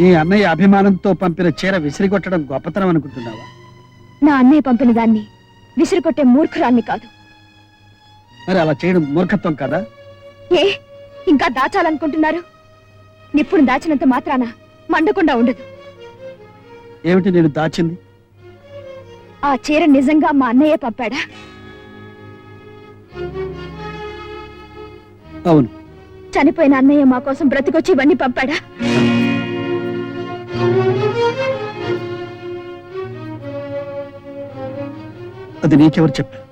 నీ అన్నయ్య అభిమానంతో పంపిన చీర విసిరికొట్టడం గొప్పతనం అనుకుంటున్నావా? నా అన్నయ్య పంపిన దాన్ని విసిరికొట్టే మూర్ఖురాన్ని కాదు. మరి అలా చేయడం మూర్ఖత్వం కదా? ఏ ఇంకా దాచాలనుకుంటున్నారు? నిప్పుడు దాచినంత మాత్రాన మండకుండా ఉండదు. ఏమిటి నేను దాచింది? ఆ చీర నిజంగా మా అన్నయ్య పంపాడా? అవును. చనిపోయిన అన్నయ్య మా కోసం బ్రతికొచ్చి ఇవన్నీ పంపాడా? అది నీకెవరు చెప్పారు?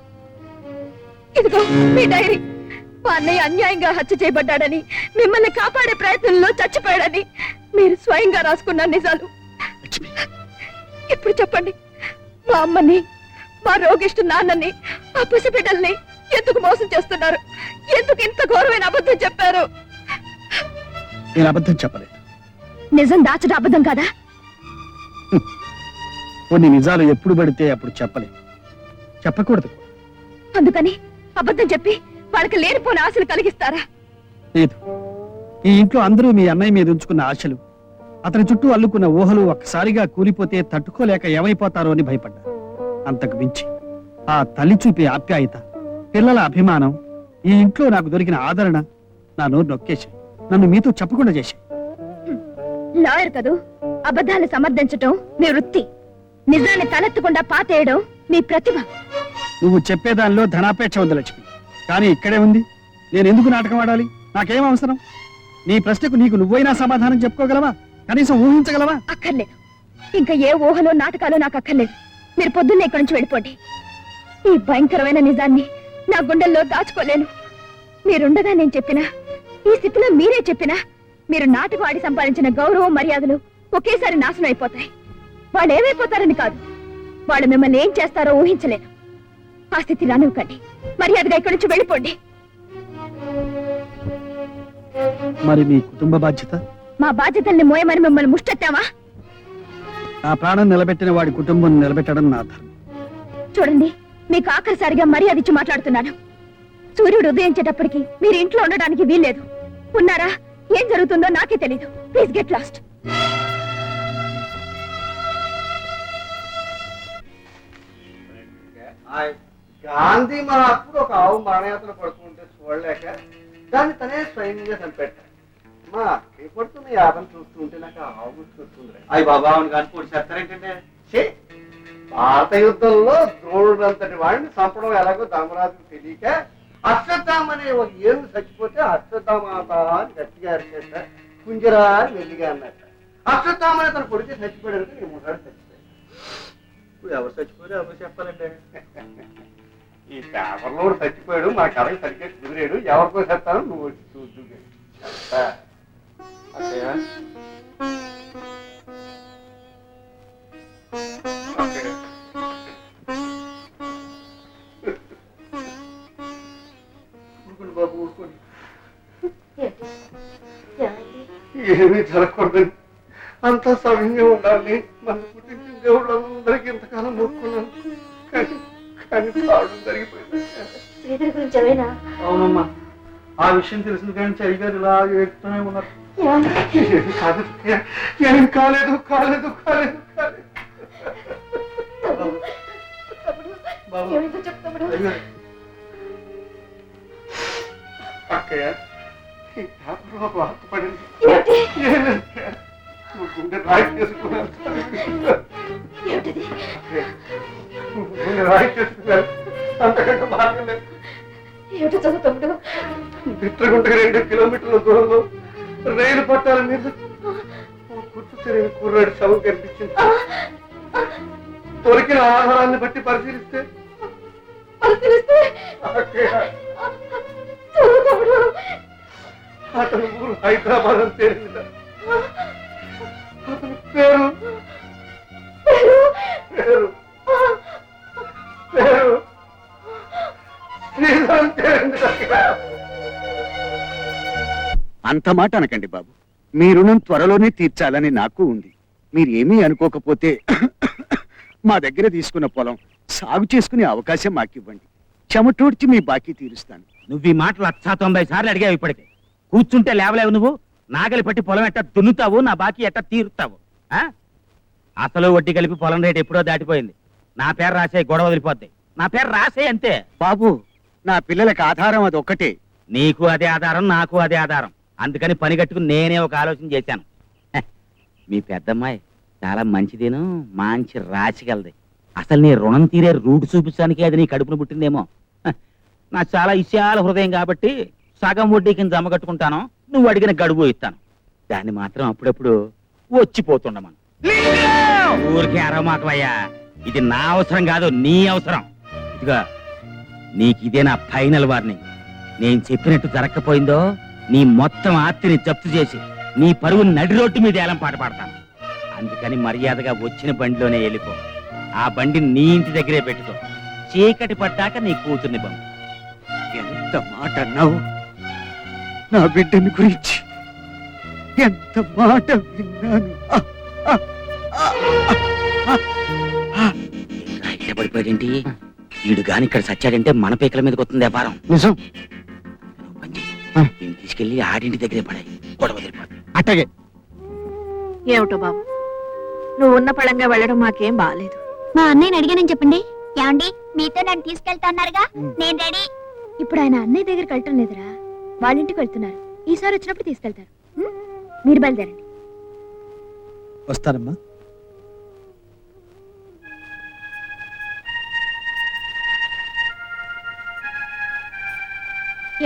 ఇదిగో మీ డైరీ. మా అన్నయ్య అన్యాయంగా హత్య చేయబడ్డాడని, మిమ్మల్ని కాపాడే ప్రయత్నంలో చచ్చిపోయాడని మీరు స్వయంగా రాసుకున్న నిజాలు. ఇప్పుడు చెప్పండి, మా అమ్మని, మా రోగిష్టు నాన్నని, ఆ పసిబిడ్డల్ని ఎందుకు మోసం చేస్తున్నారు? ఎందుకు ఇంత ఘోరమైన అబద్ధం చెప్పారు? నేను అబద్ధం చెప్పలేదు. నిజం దాచడం అబద్ధం కాదా? కొన్ని నిజాలు ఎప్పుడు పడితే అప్పుడు చెప్పలేదు, చెప్పకూడదు. అందుకని అబద్ధం చెప్పి వాళ్ళకి లేనిపోని ఆశలు కలిగిస్తారా? లేదు. ఈ ఇంట్లో అందరూ మీ అన్నయ్య మీద ఉంచుకున్న ఆశలు, అతని చుట్టూ అల్లుకున్న ఊహలు ఒక్కసారిగా కూలిపోతే తట్టుకోలేక ఏమైపోతారో అని భయపడ్డా. అంతకు మించి ఆ తల్లి చూపే ఆప్యాయత, పిల్లల అభిమానం, ఈ ఇంట్లో నాకు దొరికిన ఆదరణ నా నోరు నొక్కేశాయి, నన్ను మీతో చెప్పకుండా చేశాయి. లాయర్ కదూ, అబద్ధాన్ని సమర్థించటం మీ వృత్తి, నిజాన్ని తలెత్తకుండా పాతేయడం మీ ప్రతిభ. నువ్వు చెప్పేదానిలో ధనాపేక్ష ఉంది లక్ష్మి, కానీ ఇక్కడే ఉంది. నేను ఎందుకు నాటకం ఆడాలి? నాకేం అవసరం? నీ ప్రశ్నకు నీకు నువ్వైనా సమాధానం చెప్పుకోగలవా? కనీసం ఊహించగలవా? అక్కర్లేదు. ఇంకా ఏ ఊహలో నాటకాలు నాకు అక్కర్లేదు. మీరు పొద్దున్నే ఇక్కడి నుంచి వెళ్ళిపోండి. ఈ భయంకరమైన నిజాన్ని నా గుండెల్లో దాచుకోలేను. మీరుండగా నేను చెప్పినా, ఈ స్థితిలో మీరే చెప్పినా, మీరు నాటకం ఆడి సంపాదించిన గౌరవం, మర్యాదలు ఒకేసారి నాశనం అయిపోతాయి. వాళ్ళు ఏమైపోతారని కాదు, వాళ్ళు మిమ్మల్ని ఏం చేస్తారో ఊహించలేను. ఆ స్థితి రానివ్వకండి. మర్యాదగా ఇక్కడి నుంచి వెళ్ళిపోండి. మరి మీ కుటుంబ బాధ్యత? మా బాధ్యతల్ని మోయమని మిమ్మల్ని ముష్టెత్తావా? నా ప్రాణం నిలబెట్టిన వాడి కుటుంబం నిలబెట్టడం నా ధర్మం. చూడండి, మీకు ఆఖరిసారిగా మర్యాద ఇచ్చి మాట్లాడుతున్నాను. సూర్యుడు ఉదయించేటప్పటికి మీరు ఇంట్లో ఉండడానికి వీల్లేదు. ఉన్నారా? ఏం జరుగుతుందో నాకే తెలీదు. Please get lost. గాంధీ మన అప్పుడు ఒక ఆవు మరణయాత్ర పడుతుంటే చూడలేక దాన్ని తనే స్వయంగా చంపెట్టాడు. మా అక్కయ్య పడుతున్న యాభం చూస్తుంటే నాకు ఆవు గుర్తుకొస్తుంది. అయ్యి బాబా అవును కానీ పొడి చేస్తారేంటంటే, భారత యుద్ధంలో ద్రోణుడు అంతటి వాడిని చంపడం ఎలాగో ధర్మరాజుకు తెలియక అశ్వత్థామ అనే ఒక ఏనుగు చచ్చిపోతే అశ్వత్థామాత అని గట్టిగా అరిచేట, కుంజరా అని వెళ్ళిగా అన్నట్ట. అశ్వత్థామ అనే తన కొడుకు చచ్చిపోయాడు. నేను మూసారి చచ్చిపోయాడు. ఇప్పుడు ఎవరు చచ్చిపోయారు ఎవరు చెప్పాలంటే, ఈ పేపర్లో చచ్చిపోయాడు, మా కథకి సరిగ్గా కుదిరాడు, ఎవరికో చెప్తాను నువ్వు వచ్చి చూద్దు. ఊరుకోండి బాబు, ఊరుకోండి. ఏమీ జరగకూడదని, అంతా సవ్యంగా ఉండాలి. మన పుట్టించిన దేవుడు అందరికీ ఇంతకాలం మొక్కున్నాను, కానీ కావడం జరిగిపోయింది. అవునమ్మా, ఆ విషయం తెలిసిన కానీ చైగారు ఇలా ఏడుతూనే ఉన్నారు. ఏం కాలేదు కాలేదు కాలేదు కాలేదు. అక్కయ్య, ఈ పేపర్లో ఒక వార్త పడింది. గుండె రాయి చేసుకున్నాను, గుండె రాయి చేసుకున్నాను. అంతకంటే బాగా లేదు. బిట్రగుంటకి 2 కిలోమీటర్ల దూరంలో రైలు పట్టాల మీద గుర్తు తెలియని కుర్రాడి శవం కనిపించింది. దొరికిన ఆధారాన్ని బట్టి పరిశీలిస్తే అతని ఊరు హైదరాబాద్ అని తేలింది. అతని పేరు పేరు పేరు శ్రీధరం తేలింది. అంత మాట అనకండి బాబు, మీ రుణం త్వరలోనే తీర్చాలని నాకు ఉంది. మీరేమీ అనుకోకపోతే మా దగ్గర తీసుకున్న పొలం సాగు చేసుకునే అవకాశం మాకివ్వండి. చెమటూడ్చి మీ బాకీ తీరుస్తాను. నువ్వు ఈ మాటలు 90 సార్లు అడిగావు. ఇప్పటికే కూర్చుంటే లేవలేవు. నువ్వు నాగలి పట్టి పొలం ఎట్టా దున్నుతావు, నా బాకీ ఎట్టా తీరుతావు? ఆ? అసలు వడ్డీ కలిపి పొలం రేటు ఎప్పుడో దాటిపోయింది. నా పేరు రాసే, గొడవ వదిలిపోద్ది. నా పేరు రాసే అంతే. బాబు, నా పిల్లలకి ఆధారం అది ఒక్కటే. నీకు అదే ఆధారం, నాకు అదే ఆధారం. అందుకని పని కట్టుకుని నేనే ఒక ఆలోచన చేశాను. హ, మీ పెద్దమ్మాయి చాలా మంచిదేను, మంచి రాసిగలది. అసలు నీ రుణం తీరే రూట్ చూపించడానికి అది నీ కడుపును పుట్టిందేమో. హ, నా చాలా విశాల హృదయం కాబట్టి సగం వడ్డీ కింద జమ కట్టుకుంటాను, నువ్వు అడిగిన గడువు ఇస్తాను. దాన్ని మాత్రం అప్పుడప్పుడు వచ్చిపోతుండమను. ఊరికే అరవమాకవయ్యా, ఇది నా అవసరం కాదు, నీ అవసరం. ఇదిగా నీకు ఇదే నా ఫైనల్ వార్నింగ్. నేను చెప్పినట్టు జరగకపోయిందో నీ మొత్తం ఆస్తిని జప్తు చేసి నీ పరువు నడి రోడ్డు మీద ఏలం పాట పాడతాను. అందుకని మర్యాదగా వచ్చిన బండిలోనే వెళ్ళిపో. ఆ బండిని నీ ఇంటి దగ్గరే పెట్టుకో. చీకటి పడ్డాక నీ కూతుర్ని పంపు. ఎంత మాట అన్నావు నా బిడ్డని గురించి, ఎంత మాట విన్నాను. ఇక్కడ పడిపోయాడేంటి? వీడు గాని ఇక్కడ సచ్చాడంటే మన పీకల మీదకి వస్తుంది వ్యాపారం. నిజం. నువ్వు పని చెయ్యి. దీన్ని తీసుకెళ్లి ఆడింటి దగ్గరే పడాయి, గొడవ వదిలిపోతుంది. అట్టగే. ఏమిటో బాబు, నువ్వు ఉన్న పళంగా వెళ్ళడం మాకేం బాగాలేదు. మా అన్నయ్యని అడిగానని చెప్పండి. ఏమండి, మీతో నన్ను తీసుకెళ్తా అన్నారుగా, నేను రెడీ. ఇప్పుడు ఆయన అన్నయ్య దగ్గరికి వెళ్ళటం లేదురా, వాళ్ళ ఇంటికి వెళ్తున్నారు. ఈసారి వచ్చినప్పుడు తీసుకెళ్తారు. ఉం? మీరు బయలుదేరండి. వస్తానమ్మా.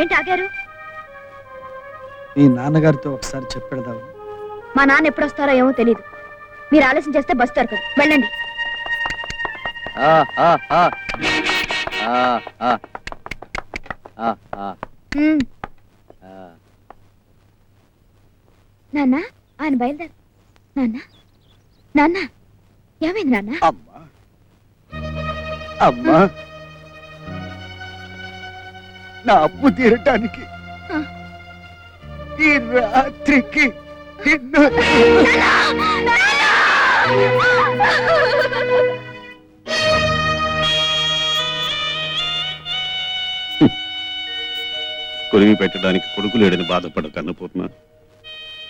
ఏంటి ఆగారు? మీ నాన్నగారితో ఒకసారి చెప్పెడదాము. మా నాన్న ఎప్పుడు వస్తారో ఏమో తెలియదు. మీరు ఆలస్యం చేస్తే బస్సు దొరకదు. వెళ్ళండి. ఉం. నాన్న, ఆయన బయలుదేరు. నాన్న, నాన్న, ఏమైంది నాన్న? అమ్మా, అమ్మా, నా అప్పు తీరటానికి ఆ. ఈ రాత్రికి నిన్ను కొరివి పెట్టడానికి కొడుకు లేడని బాధపడ కన్నపూర్ణ,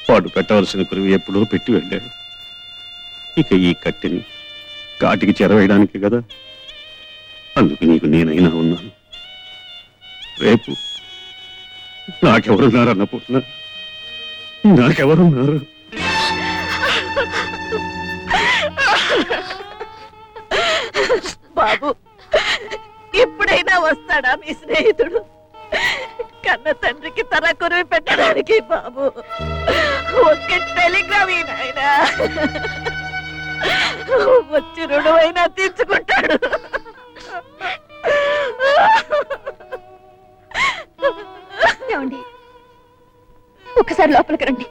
వాడు పెట్టవలసిన కొరివి ఎప్పుడో పెట్టి వెళ్ళాడు. ఇక ఈ కట్టెని కాటికి చెరవేయడానికి కదా, అందుకు నీకు నేనైనా ఉన్నాను. రేపు నాకెవరున్నారు అన్నపూర్ణ? నాకెవరున్నారు? బాబు, ఇప్పుడైనా వస్తాడా మీ స్నేహితుడు? కన్న తండ్రికి తన కొరివి పెట్టడానికి బాబు ఒక్క టెలిగ్రామ్ అయినా వచ్చి రుణమైనా తీర్చుకుంటాడు. ఏమండి, ఒక్కసారి లోపలికి రండి.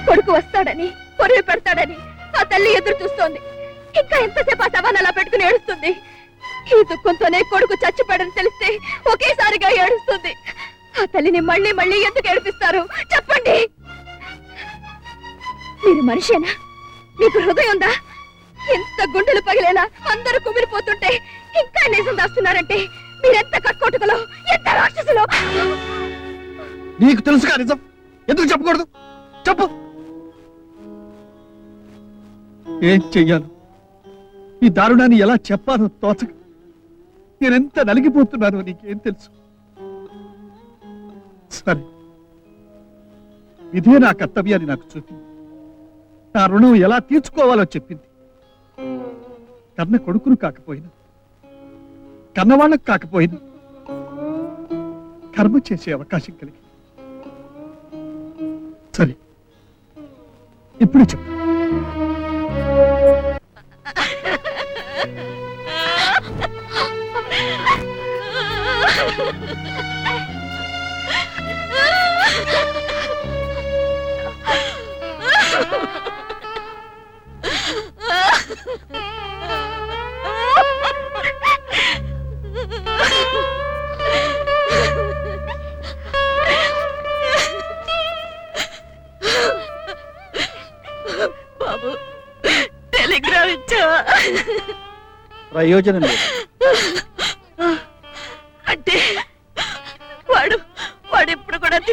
కొడుకు వస్తాడని, కొరివి పెడతాడని ఆ తల్లి ఎదురు చూస్తోంది. ఇంకా ఎంతసేపు ఆ సవాల్ అలా పెట్టుకుని ఏడుస్తుంది. ఈ దుఃఖంతోనే కొడుకు చచ్చిపోయాడని తెలిస్తే ఒకేసారిగా ఏడుస్తుంది. ఆ తల్లిని మళ్ళీ మళ్ళీ ఎందుకు ఏడిపిస్తారు చెప్పండి? మీరు మనిషేనా? మీకు హృదయం ఉందా? ఎంత గుండెలు పగిలేలా అందరూ కుమిలిపోతుంటే ఇంకా నిజం దాస్తున్నారంటే మీరెంత కక్కోటుకలో, ఎంత రాక్షసులో! నీకు తెలుసుగా నిజం, ఎందుకు చెప్పకూడదు? చెప్పు. ఏం చెయ్యాను? ఈ దారుణాన్ని ఎలా చెప్పాలో తోచక నేనెంత నలిగిపోతున్నానో నీకేం తెలుసు? సరే, ఇదే నా కర్తవ్యాన్ని నాకు చూపింది. నా రుణం ఎలా తీర్చుకోవాలో చెప్పింది. కన్న కొడుకును కాకపోయినా, కన్నవాళ్ళకు కాకపోయినా కర్మ చేసే అవకాశం కలిగింది. సరే, ఇప్పుడు చెప్పు. బాబు, టెలిగ్రామ్ ఇచ్చావా? ప్రయోజనం లేదు.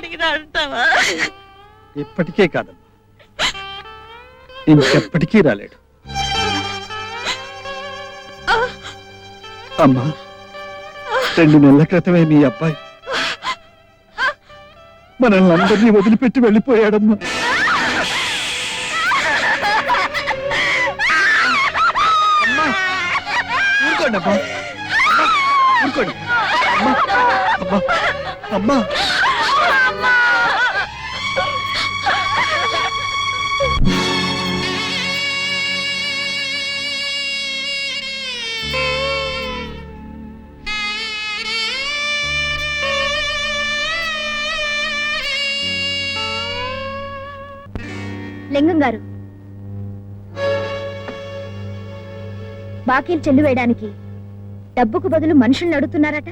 తిరిగి అంటావా? ఇప్పటికే కాదమ్మా, ఇంకెప్పటికీ రాలేడు. అమ్మా, 2 నెలల క్రితమే నీ అబ్బాయి మనల్ని అందరినీ వదిలిపెట్టి వెళ్ళిపోయాడమ్మా. అమ్మా, ఊరుకోండి అమ్మా, ఊరుకోండి అమ్మా, అమ్మా, అమ్మా. లింగం గారు, బాకీలు చెల్లి వేయడానికి డబ్బుకు బదులు మనుషుల్ని అడుగుతున్నారట.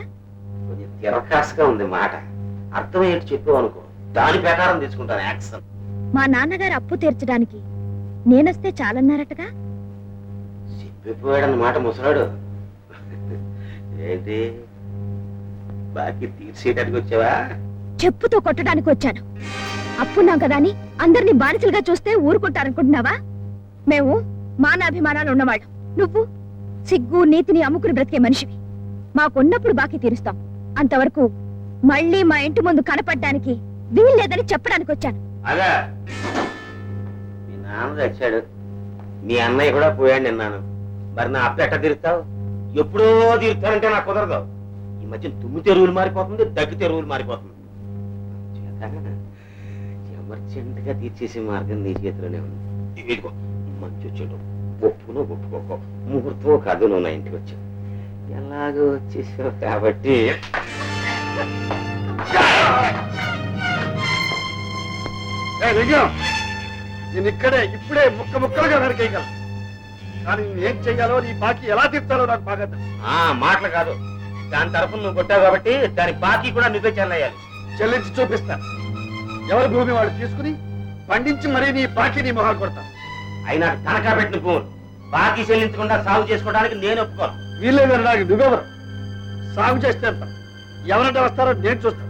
కొంచెం తిరకాసుగా ఉంది మాట, అర్థమయ్యేట్టు చెప్పావు అనుకో, దాని ప్రకారం తీసుకుంటాను యాక్షన్. మా నాన్నగారు అప్పు తీర్చడానికి నేనొస్తే చాలన్నారటగా. చెప్పిపోయాడన్నమాట ముసలాడు. ఏంటి బాకీ తీర్చేయడానికి వచ్చావా? చెప్పుతో కొట్టడానికి వచ్చాను. అప్పున్నాం కదా అని అందరినీ బానిసలుగా చూస్తే ఊరుకుంటారనుకుంటున్నావా? మేము మానాభిమానాలు ఉన్నవాళ్ళం. నువ్వు సిగ్గు నీతిని అమ్ముకుని బ్రతికే మనిషివి. మాకున్నప్పుడు బాకీ తీరుస్తాం, అంతవరకు మళ్ళీ మా ఇంటి ముందు కనపడ్డానికి వీల్లేదని చెప్పడానికి వచ్చాను. అలా మీ నాన్న తెచ్చాడు, మీ అన్నయ్య కూడా పోయాడు నిన్నాను. మరి నా అప్పు ఎట్ట తీరుస్తావు? ఎప్పుడో తీరుతానంటే నాకు కుదరదు. ఈ మధ్య తుమ్మి తెరువులు మారిపోతుంది, దగ్గు తెరువులు మారిపోతుంది. ఎమర్జెంట్ గా తీర్చేసే మార్గం నీ చేతిలోనే ఉంది. ఇదిగో మంచి వచ్చాడు, ఒప్పునో ఒప్పుకోకో, ముహూర్తమో కాదు, నువ్వు నా ఇంటికి వచ్చావు, ఎలాగో వచ్చేసావు కాబట్టి నేను ఇక్కడే ఇప్పుడే ముక్కలుగా నరికేయగలను, కానీ ఏం చెయ్యాలో, నీ బాకీ ఎలా తీర్చాలో నాకు బాగా తెలుసు. మాటలు కాదు, దాని తరఫున నువ్వు కొట్టావు కాబట్టి దాని బాకీ కూడా నువ్వే చెల్లేయాలి. చెల్లించి చూపిస్తాను. ఎవరి భూమి వాళ్ళు తీసుకుని పండించి మరీ నీ బాకీ నీ మొహాలు కొడతాను. అయినా తనఖా పెట్టిన భూములు బాకీ చెల్లించకుండా సాగు చేసుకోవడానికి నేను ఒప్పుకోను. వీళ్ళే వినడానికి నువ్వెవరు? సాగు చేస్తే ఎవరంటే వస్తారో నేను చూస్తాను.